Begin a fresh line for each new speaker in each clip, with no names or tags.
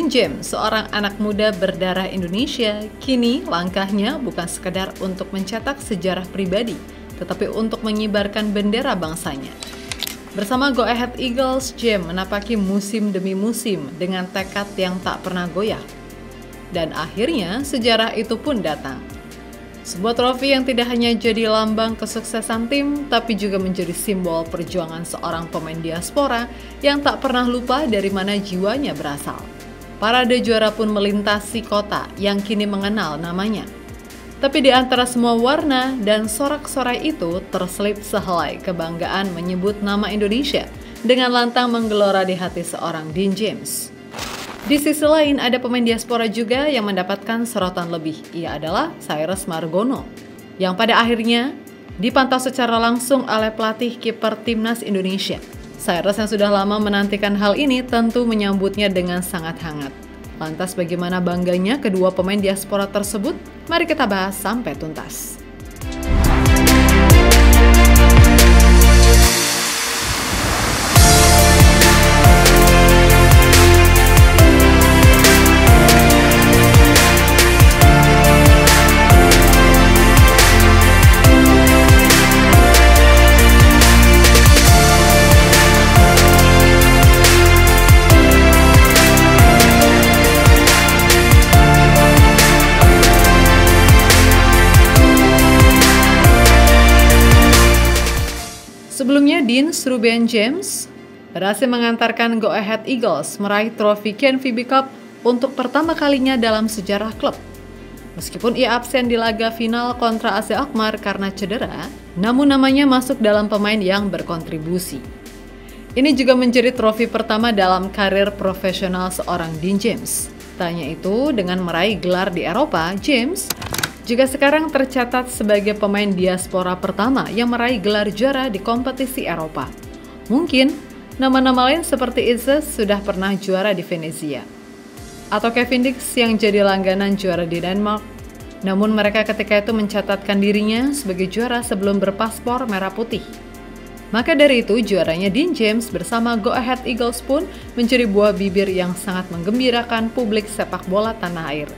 Dean James, seorang anak muda berdarah Indonesia, kini langkahnya bukan sekedar untuk mencetak sejarah pribadi, tetapi untuk mengibarkan bendera bangsanya. Bersama Go Ahead Eagles, James menapaki musim demi musim dengan tekad yang tak pernah goyah. Dan akhirnya sejarah itu pun datang. Sebuah trofi yang tidak hanya jadi lambang kesuksesan tim, tapi juga menjadi simbol perjuangan seorang pemain diaspora yang tak pernah lupa dari mana jiwanya berasal. Parade juara pun melintasi kota yang kini mengenal namanya. Tapi di antara semua warna dan sorak-sorai itu terselip sehelai kebanggaan menyebut nama Indonesia dengan lantang menggelora di hati seorang Dean James. Di sisi lain ada pemain diaspora juga yang mendapatkan sorotan lebih. Ia adalah Cyrus Margono yang pada akhirnya dipantau secara langsung oleh pelatih kiper timnas Indonesia. Cyrus yang sudah lama menantikan hal ini tentu menyambutnya dengan sangat hangat. Lantas bagaimana bangganya kedua pemain diaspora tersebut? Mari kita bahas sampai tuntas. Sebelumnya, Dean Ruben James berhasil mengantarkan Go Ahead Eagles meraih trofi KenVB Cup untuk pertama kalinya dalam sejarah klub. Meskipun ia absen di laga final kontra AS Alkmaar karena cedera, namun namanya masuk dalam pemain yang berkontribusi. Ini juga menjadi trofi pertama dalam karir profesional seorang Dean James. Tanya itu dengan meraih gelar di Eropa, James juga sekarang tercatat sebagai pemain diaspora pertama yang meraih gelar juara di kompetisi Eropa. Mungkin nama-nama lain seperti Izes sudah pernah juara di Venezia, atau Kevin Dix yang jadi langganan juara di Denmark. Namun mereka ketika itu mencatatkan dirinya sebagai juara sebelum berpaspor merah putih. Maka dari itu juaranya Dean James bersama Go Ahead Eagles pun menjadi buah bibir yang sangat menggembirakan publik sepak bola tanah air.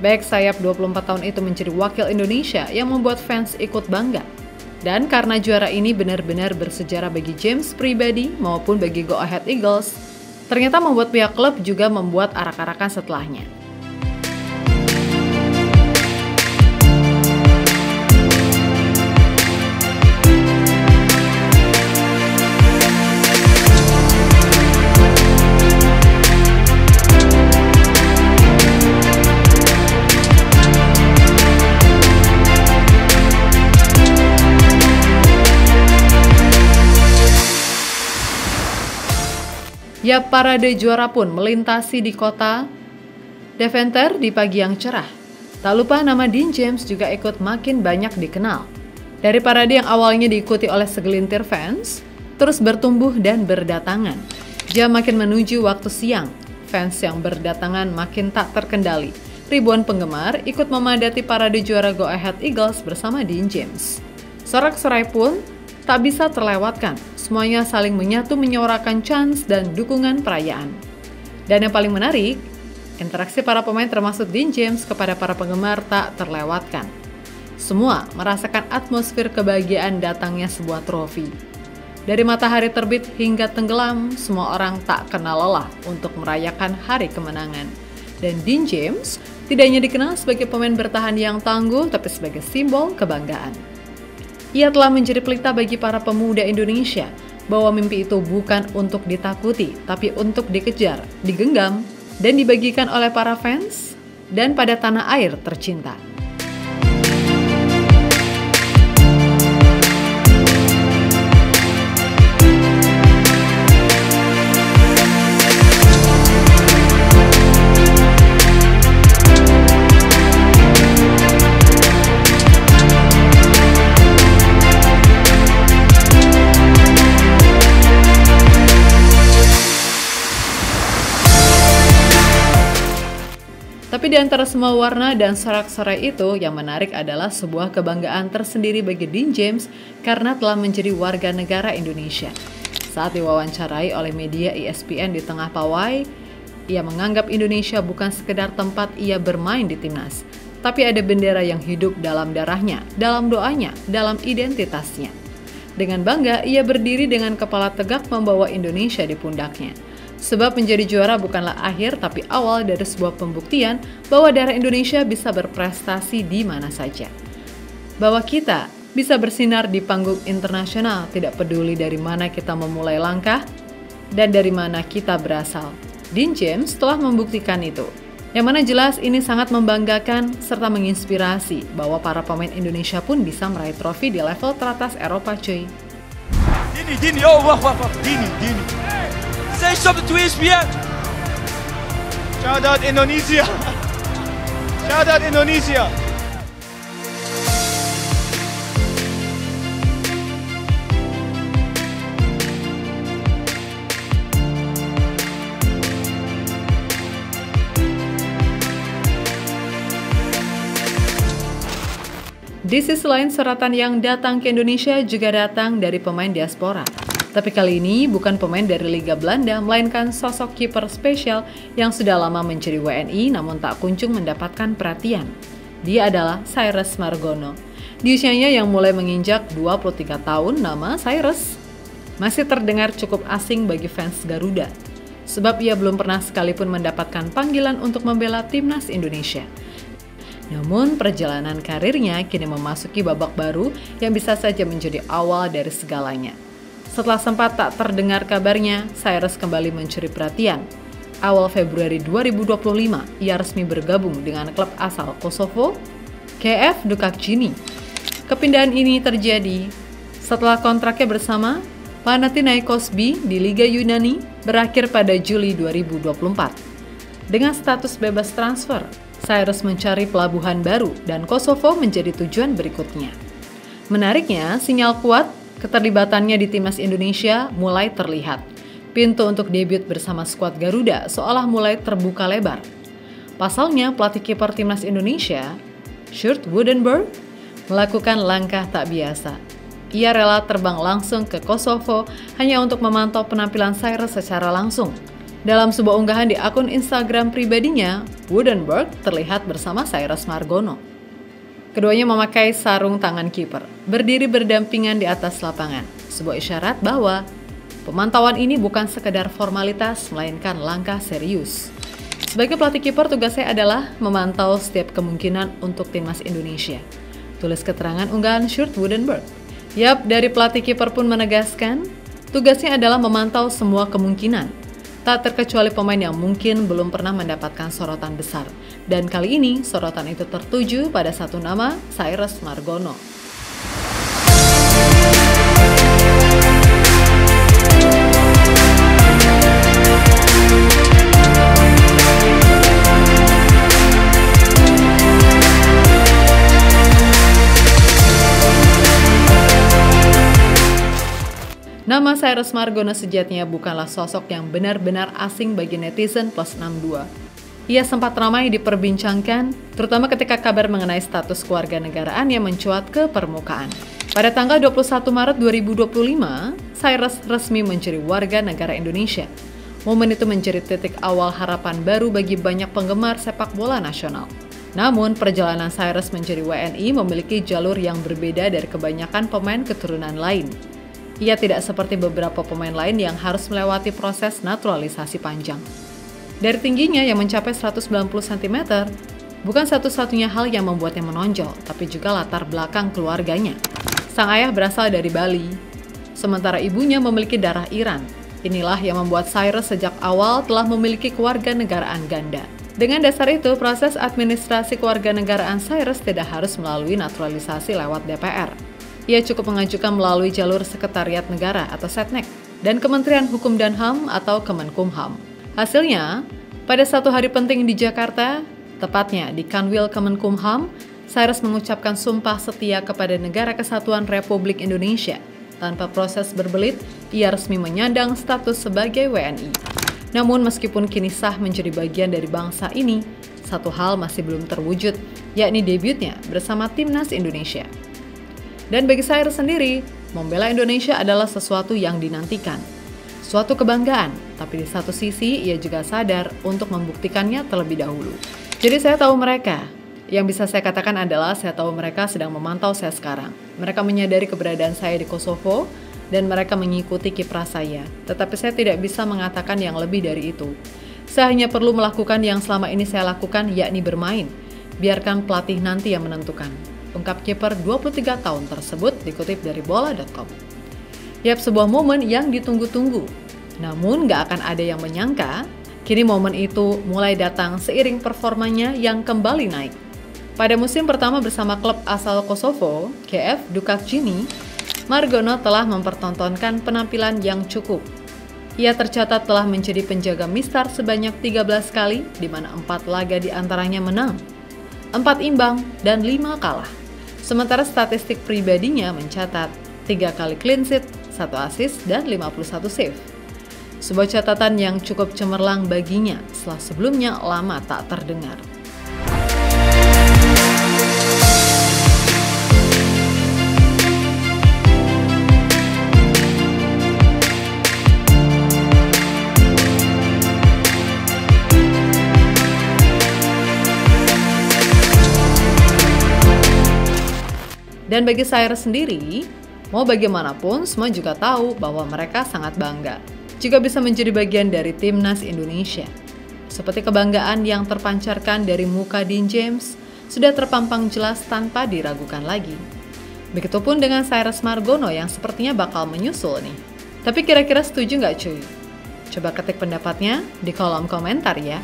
Back sayap 24 tahun itu menjadi wakil Indonesia yang membuat fans ikut bangga. Dan karena juara ini benar-benar bersejarah bagi James pribadi maupun bagi Go Ahead Eagles, ternyata membuat pihak klub juga membuat arak-arakan setelahnya. Ya, parade juara pun melintasi di kota Deventer di pagi yang cerah. Tak lupa nama Dean James juga ikut makin banyak dikenal. Dari parade yang awalnya diikuti oleh segelintir fans, terus bertumbuh dan berdatangan. Jam makin menuju waktu siang, fans yang berdatangan makin tak terkendali. Ribuan penggemar ikut memadati parade juara Go Ahead Eagles bersama Dean James. Sorak-sorai pun tak bisa terlewatkan. Semuanya saling menyatu menyuarakan chants dan dukungan perayaan. Dan yang paling menarik, interaksi para pemain termasuk Dean James kepada para penggemar tak terlewatkan. Semua merasakan atmosfer kebahagiaan datangnya sebuah trofi. Dari matahari terbit hingga tenggelam, semua orang tak kenal lelah untuk merayakan hari kemenangan. Dan Dean James tidak hanya dikenal sebagai pemain bertahan yang tangguh, tapi sebagai simbol kebanggaan. Ia telah menjadi pelita bagi para pemuda Indonesia bahwa mimpi itu bukan untuk ditakuti, tapi untuk dikejar, digenggam, dan dibagikan oleh para fans dan pada tanah air tercinta. Tapi di antara semua warna dan sorak-sorai itu, yang menarik adalah sebuah kebanggaan tersendiri bagi Dean James karena telah menjadi warga negara Indonesia. Saat diwawancarai oleh media ESPN di tengah pawai, ia menganggap Indonesia bukan sekedar tempat ia bermain di timnas, tapi ada bendera yang hidup dalam darahnya, dalam doanya, dalam identitasnya. Dengan bangga, ia berdiri dengan kepala tegak membawa Indonesia di pundaknya. Sebab menjadi juara bukanlah akhir tapi awal dari sebuah pembuktian bahwa darah Indonesia bisa berprestasi di mana saja. Bahwa kita bisa bersinar di panggung internasional, tidak peduli dari mana kita memulai langkah dan dari mana kita berasal. Dean James telah membuktikan itu. Yang mana jelas ini sangat membanggakan serta menginspirasi bahwa para pemain Indonesia pun bisa meraih trofi di level teratas Eropa, cuy.
Dini, oh wacht, Dini. Zij is op de tweede spier. Shout out Indonesia. Shout out Indonesia.
Di sisi lain, sorotan yang datang ke Indonesia juga datang dari pemain diaspora. Tapi kali ini bukan pemain dari Liga Belanda, melainkan sosok kiper spesial yang sudah lama mencari WNI namun tak kunjung mendapatkan perhatian. Dia adalah Cyrus Margono. Di usianya yang mulai menginjak 23 tahun, nama Cyrus masih terdengar cukup asing bagi fans Garuda. Sebab ia belum pernah sekalipun mendapatkan panggilan untuk membela timnas Indonesia. Namun perjalanan karirnya kini memasuki babak baru yang bisa saja menjadi awal dari segalanya. Setelah sempat tak terdengar kabarnya, Cyrus kembali mencuri perhatian. Awal Februari 2025, ia resmi bergabung dengan klub asal Kosovo, KF Dukakcini. Kepindahan ini terjadi setelah kontraknya bersama Panathinaikos B di Liga Yunani berakhir pada Juli 2024. Dengan status bebas transfer, Cyrus mencari pelabuhan baru dan Kosovo menjadi tujuan berikutnya. Menariknya, sinyal kuat keterlibatannya di timnas Indonesia mulai terlihat. Pintu untuk debut bersama skuad Garuda seolah mulai terbuka lebar. Pasalnya, pelatih kiper timnas Indonesia, Sjoerd Woudenberg, melakukan langkah tak biasa. Ia rela terbang langsung ke Kosovo hanya untuk memantau penampilan Cyrus secara langsung. Dalam sebuah unggahan di akun Instagram pribadinya, Woudenberg terlihat bersama Cyrus Margono. Keduanya memakai sarung tangan kiper, berdiri berdampingan di atas lapangan. Sebuah isyarat bahwa pemantauan ini bukan sekedar formalitas, melainkan langkah serius. Sebagai pelatih kiper, tugasnya adalah memantau setiap kemungkinan untuk timnas Indonesia. Tulis keterangan unggahan Sjoerd Woudenberg. Yap, dari pelatih kiper pun menegaskan, tugasnya adalah memantau semua kemungkinan. Tak terkecuali pemain yang mungkin belum pernah mendapatkan sorotan besar. Dan kali ini, sorotan itu tertuju pada satu nama, Cyrus Margono. Nama Cyrus Margono sejatinya bukanlah sosok yang benar-benar asing bagi netizen plus 62. Ia sempat ramai diperbincangkan, terutama ketika kabar mengenai status kewarganegaraan yang mencuat ke permukaan. Pada tanggal 21 Maret 2025, Cyrus resmi mencuri warga negara Indonesia. Momen itu menjadi titik awal harapan baru bagi banyak penggemar sepak bola nasional. Namun, perjalanan Cyrus menjadi WNI memiliki jalur yang berbeda dari kebanyakan pemain keturunan lain. Ia tidak seperti beberapa pemain lain yang harus melewati proses naturalisasi panjang. Dari tingginya yang mencapai 190 cm, bukan satu-satunya hal yang membuatnya menonjol, tapi juga latar belakang keluarganya. Sang ayah berasal dari Bali, sementara ibunya memiliki darah Iran. Inilah yang membuat Cyrus sejak awal telah memiliki kewarganegaraan ganda. Dengan dasar itu, proses administrasi kewarganegaraan Cyrus tidak harus melalui naturalisasi lewat DPR. Ia cukup mengajukan melalui jalur Sekretariat Negara atau Setnek dan Kementerian Hukum dan HAM atau Kemenkumham. Hasilnya, pada satu hari penting di Jakarta, tepatnya di Kanwil Kemenkumham, Cyrus mengucapkan sumpah setia kepada Negara Kesatuan Republik Indonesia. Tanpa proses berbelit, ia resmi menyandang status sebagai WNI. Namun meskipun kini sah menjadi bagian dari bangsa ini, satu hal masih belum terwujud, yakni debutnya bersama Timnas Indonesia. Dan bagi Cyrus sendiri, membela Indonesia adalah sesuatu yang dinantikan. suatu kebanggaan, tapi di satu sisi ia juga sadar untuk membuktikannya terlebih dahulu. Jadi saya tahu mereka. Yang bisa saya katakan adalah saya tahu mereka sedang memantau saya sekarang. Mereka menyadari keberadaan saya di Kosovo dan mereka mengikuti kiprah saya. Tetapi saya tidak bisa mengatakan yang lebih dari itu. Saya hanya perlu melakukan yang selama ini saya lakukan, yakni bermain. Biarkan pelatih nanti yang menentukan. Ungkap kiper 23 tahun tersebut dikutip dari bola.com. Yap, sebuah momen yang ditunggu-tunggu. Namun gak akan ada yang menyangka, kini momen itu mulai datang seiring performanya yang kembali naik. Pada musim pertama bersama klub asal Kosovo, KF Dukakcini, Margono telah mempertontonkan penampilan yang cukup. Ia tercatat telah menjadi penjaga mistar sebanyak 13 kali, di mana 4 laga diantaranya menang, 4 imbang, dan 5 kalah. Sementara statistik pribadinya mencatat 3 kali clean sheet, 1 assist, dan 51 save. Sebuah catatan yang cukup cemerlang baginya setelah sebelumnya lama tak terdengar. Dan bagi Cyrus sendiri, mau bagaimanapun semua juga tahu bahwa mereka sangat bangga jika bisa menjadi bagian dari timnas Indonesia. Seperti kebanggaan yang terpancarkan dari muka Dean James sudah terpampang jelas tanpa diragukan lagi. Begitupun dengan Cyrus Margono yang sepertinya bakal menyusul nih. Tapi kira-kira setuju nggak cuy? Coba ketik pendapatnya di kolom komentar ya.